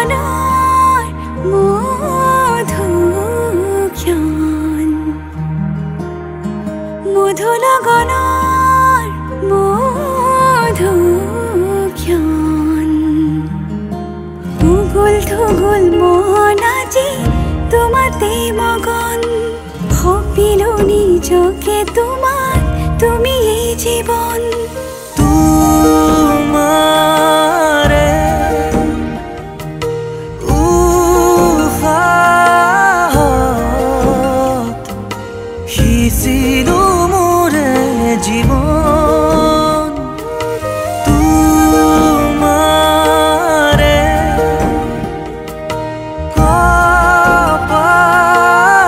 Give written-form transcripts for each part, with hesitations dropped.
লগনৰ মধুক্ষণ মধু লগনৰ মধুক্ষণ উগুল থুগুল মন আজি তোমাতে মগন ভাবিলো নিজকে তোমার তুমি এই জীবন তোমারে উহাত সিঁচিলো মোরে জীবন তোমারে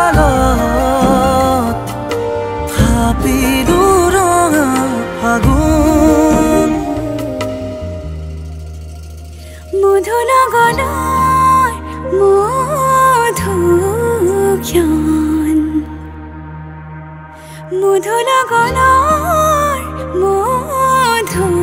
কপালত ভাবিলো ৰঙা ফাগুন মধু লগনৰ মধুক্ষণ মধু লগনৰ মধুক্ষণ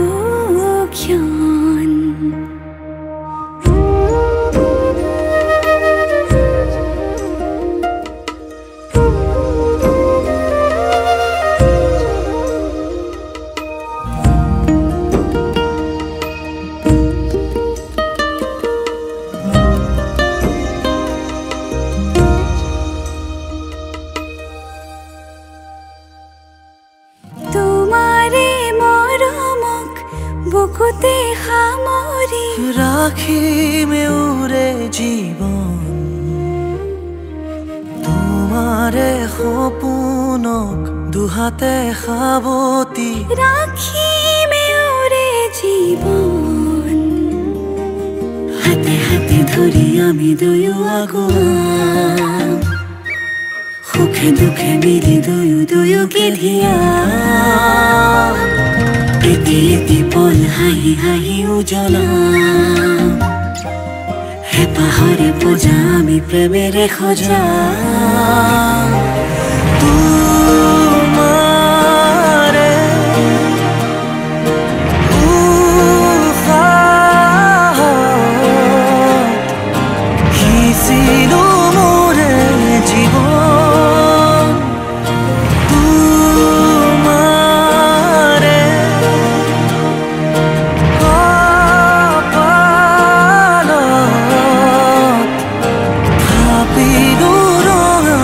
বুকুতে সামৰি ৰাখিমে উৰে জীৱন তোমাৰে সপোনক দুহাতে সাৱতি ৰাখিমে উৰে জীৱন হাতে হাতে ধৰি আমি দুয়ো আগুৱাম সুখে দুখে মিলি দুয়োকে ধিয়াম এটি এটি পল হাঁহি হাঁহি উজ্বলাম হেঁপাহৰে পূজা আমি প্ৰেমেৰে সজাম তোমাৰে উশাহত সিঁচিলো মোৰে জীৱন তোমাৰে কপালত ভাবিলো ৰঙা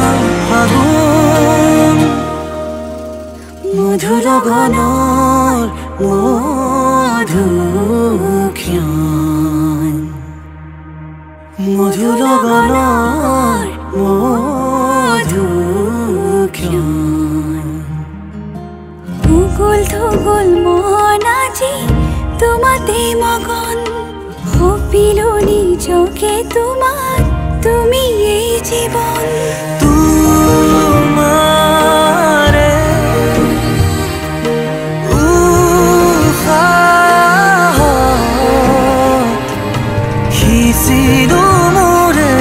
ফাগুন মধু লগনৰ মধুক্ষণ মধু লগনৰ মধুক্ষণ উগুল থুগুল মন আজি তোমাতে মগন ভাবিলো নিজকে তোমাৰ তুমি এই জীবন তোমাৰে উশাহত সিঁচিলো মোৰে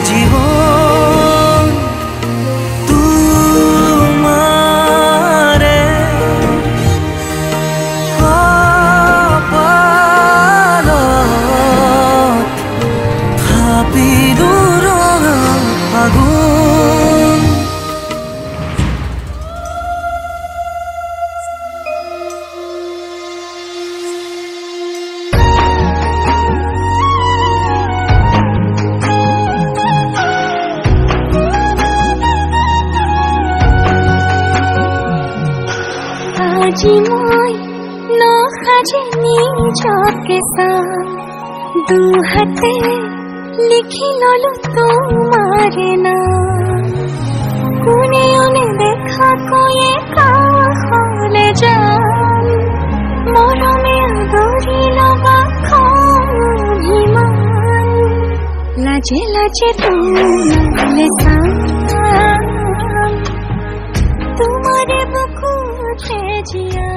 জীৱন তোমাৰে কপালত ভাবিলো ৰঙা ফাগুন আজি মই নসাজে নিজকে চাম দুহাতে লিখি ললো তোমাৰে নাম কোনে অনে দেখা কৈয়ে কাষলে যাম মৰমে আদৰি লবা অভিমান লাজে লাজে তোমালে চাম তোমাৰে বুকুতে জিয়া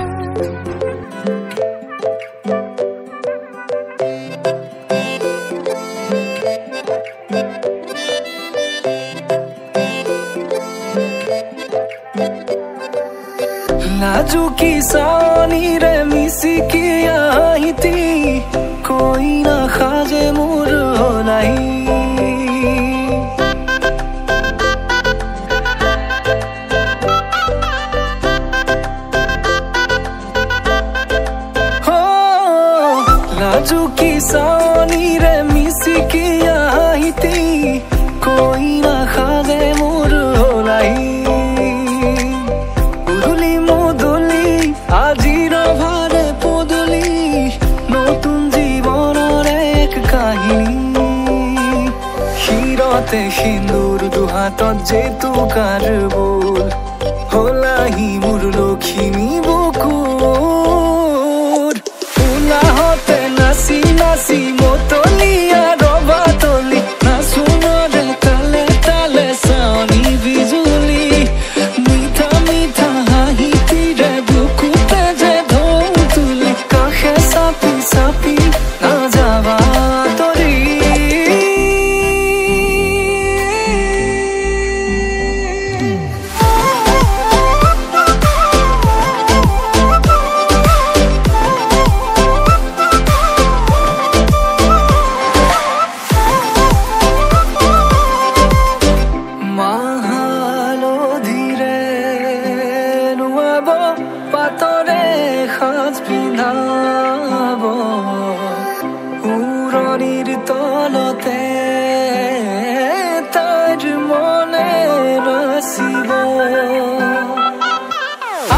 লাজুকি চাৱনিৰে মিচিকি আহিতি কৈ নাখাজে মোৰ নাই লাজুকি চাৱনিৰে মিচিকি আহিতি কৈ নাখাজে মোৰ নাই উদুলি মুদুলি আজিৰ ভাৰে পদুলি নতুন জীৱনৰ এক কাহিনী শিৰতে সিন্দুৰ দুহাতত জেতুকাৰ বোল হলাহি মোৰ লখিমী বুকুৰ উলাহতে নাচি নাচি মতলীয়া ৰবা তলি নাচোনৰে তালে তালে চাৱনি বিজুলি মিঠা মিঠা হাঁহিতিৰে বুকুতে যে ঢৌ তুলি কাষে চাপি চাপি নাযাবা তৰি পাতৰে সাজ পিন্ধাব উৰণিৰ তলতে তাইৰ মনে নাচিব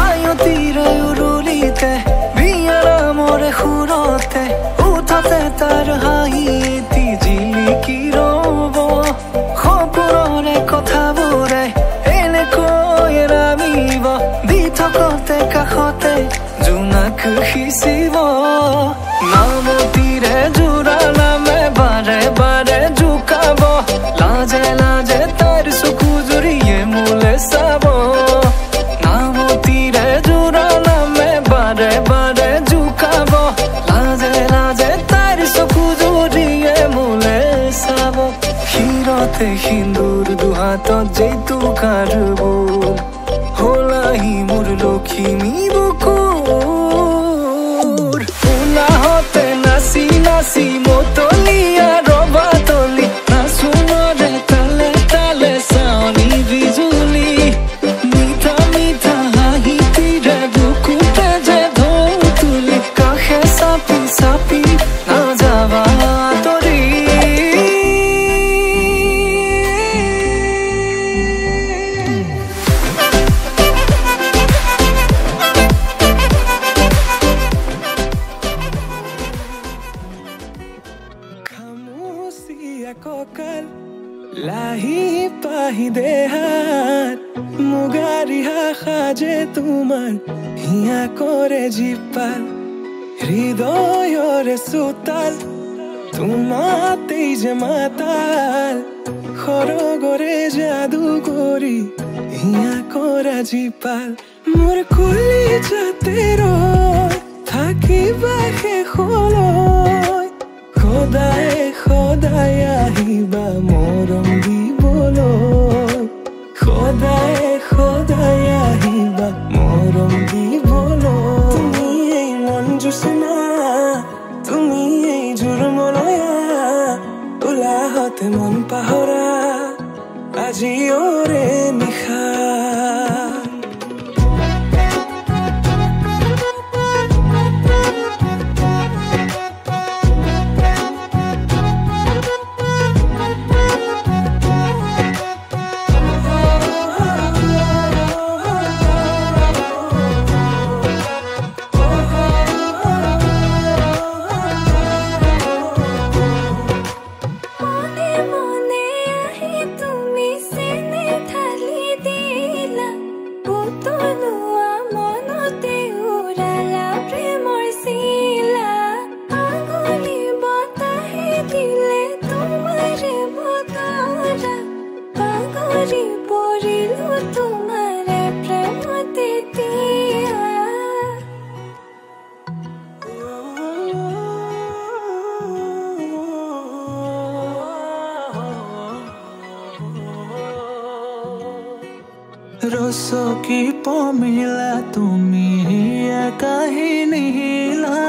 আয়তিৰে উৰুলিতে বিয়াৰামৰে সুৰতে উঠতে তাৰ হাঁহি এটি জিলিকি ৰব সপোনৰে কথাবোৰে এনেকৈ নামিব থকতে কাষতে জোনাক সিঁচিব নামতিৰে জোৰা নামে বাৰে বাৰে জোকাব লাজে লাজে তাইৰ চকু জুৰিয়ে মোলে চাব নামতিৰে জোৰা নামে বাৰে বাৰে জোকাব লাজে লাজে তাইৰ চকু জুৰিয়ে মোলে চাব শিৰতে সিন্দুৰ দুহাতত জেতুকাৰ বোল হলাহি মোৰ লখিমী বুকুৰ উলাহতে নাচি নাচি মতলীয়া ৰবা তলি নাচোনৰে তালে তালে চাৱনি বিজুলি মিঠা মিঠা হাঁহিতিৰে বুকুতে যে ঢৌ তুলি কাষে চাপি চাপি নাযাবা তৰি ককাল লাহি পাহি দেহাত মুগাৰিহা সাজে তোমাৰ হিয়া কৰে জীপাল হৃদয়ৰে চোতাল তোমাতেই যে মাতাল সৰগৰে যাদু কৰি হিয়া কৰা জীপাল মোৰ কুলি যাতে ৰয় থাকিবা শেষলৈ সদায় সদায় আহিবা মৰম দিবলৈ সদায় সদায় আহিবা মৰম দিবলৈ তুমি এই মন জোচনা তুমি এই জোৰমলয়া উলাহতে মন পাহৰা আজি ওৰে নিশা ৰচকি পমিলা তুমি কাহিনীলা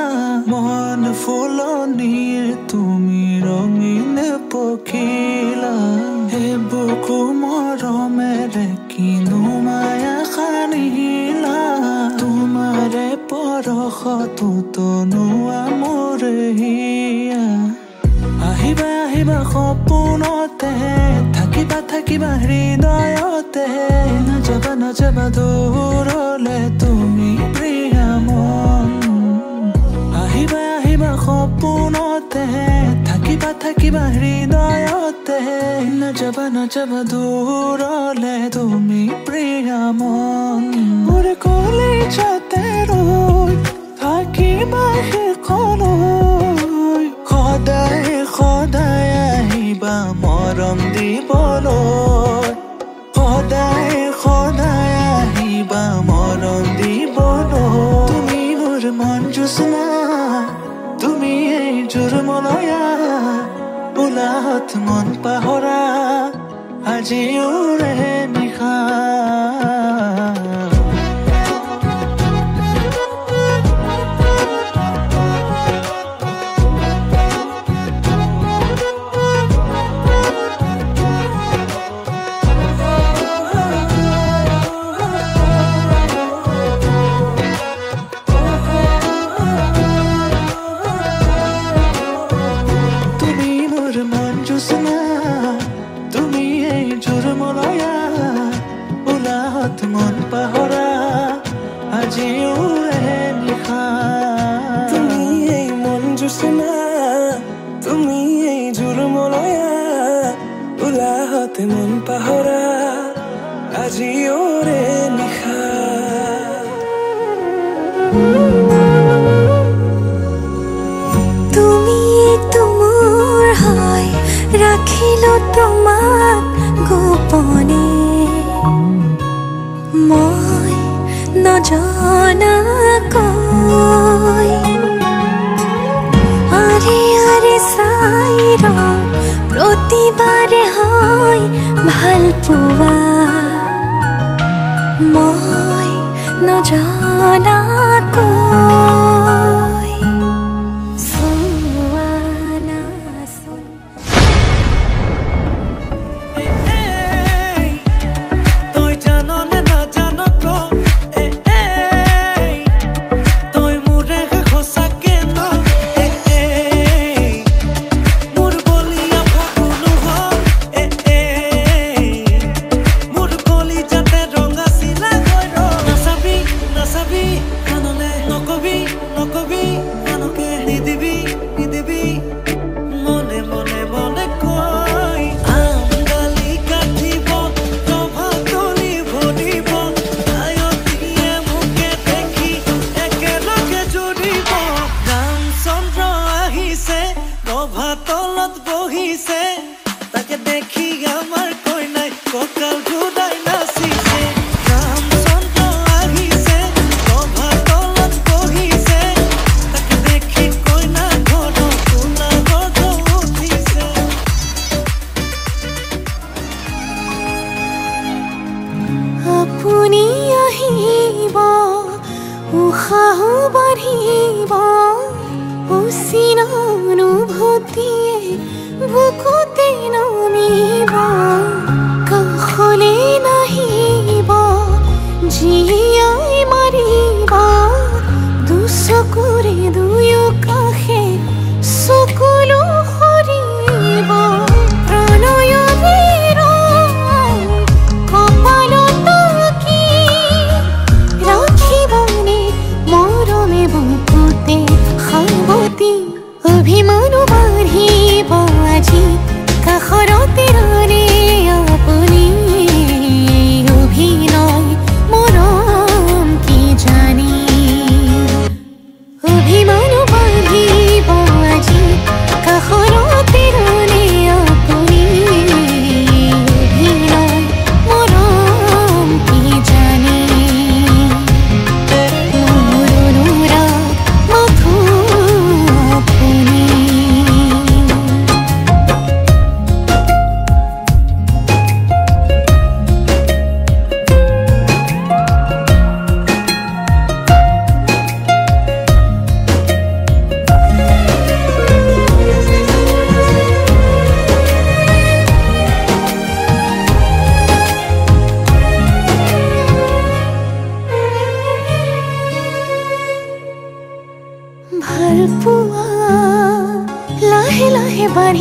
মন ফুলনিৰ তুমি ৰঙীন পখিলা হে বুকু মৰমেৰে কিনো মায়া খানিলা তোমাৰে পৰশতো তনুৱা মোৰে হিয়া আহিবা আহিবা সপোনতে থাকিবা থাকিবা হৃদয়তে নাযাবা দূৰলে তুমি প্ৰিয়া মন আহিবা আহিবা সপোনতে থাকিবা থাকিবা হৃদয়তে নাযাবা দূৰলে তুমি প্ৰিয়া মন মোৰ কলিজাতে ৰৈ থাকিবা শেষলৈ সদায় সদায় আহিবা মৰম দিবলৈ সদায় সদায় আহিবা মৰম দিবলৈ তুমি মোৰ মন জোছনা তুমি এই জোৰমলয়া উলাহত মন পাহৰা আজিও ৰে নিশা মন পাহৰা আজিও ৰে নিশা তুমি এই মন জোছনা তুমি এই জোৰমলয়া উলাহতে মন পাহৰা আজিও ৰে নিশা তুমি তোমাৰ হয় ৰাখিলো তোমাক গোপনে মই নজনাকৈ আৰে আৰে চাই প্ৰতিবাৰে হয় ভাল পোৱা মই নজনাকৈ চোৱা নাচোন তলত বহিছে তাকে দেখি আমাৰ কৈ নাই ককাল ঘূৰাই নাচিছে ৰামচন্দ্ৰ আহিছে ৰভা তলত বহিছে তাকে দেখি কৈ না ঘৰ কোনা গৰ্ভ উঠিছে আপুনি আহিব উশাহ বাঢ়িব উচিন অনুভূতিয়ে বুকুতে নামিব কাষলে নাহিব জীয়াই মাৰিব দুচকুৰে দুয়ো কাষে চকুলো সৰিব প্ৰণয়ৰে কপালত কি ৰাখিবনে মৰমে বুকুতে সাৱতি অভিমানো বাঢ়িব আজি কাষৰতে ৰলে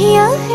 किया है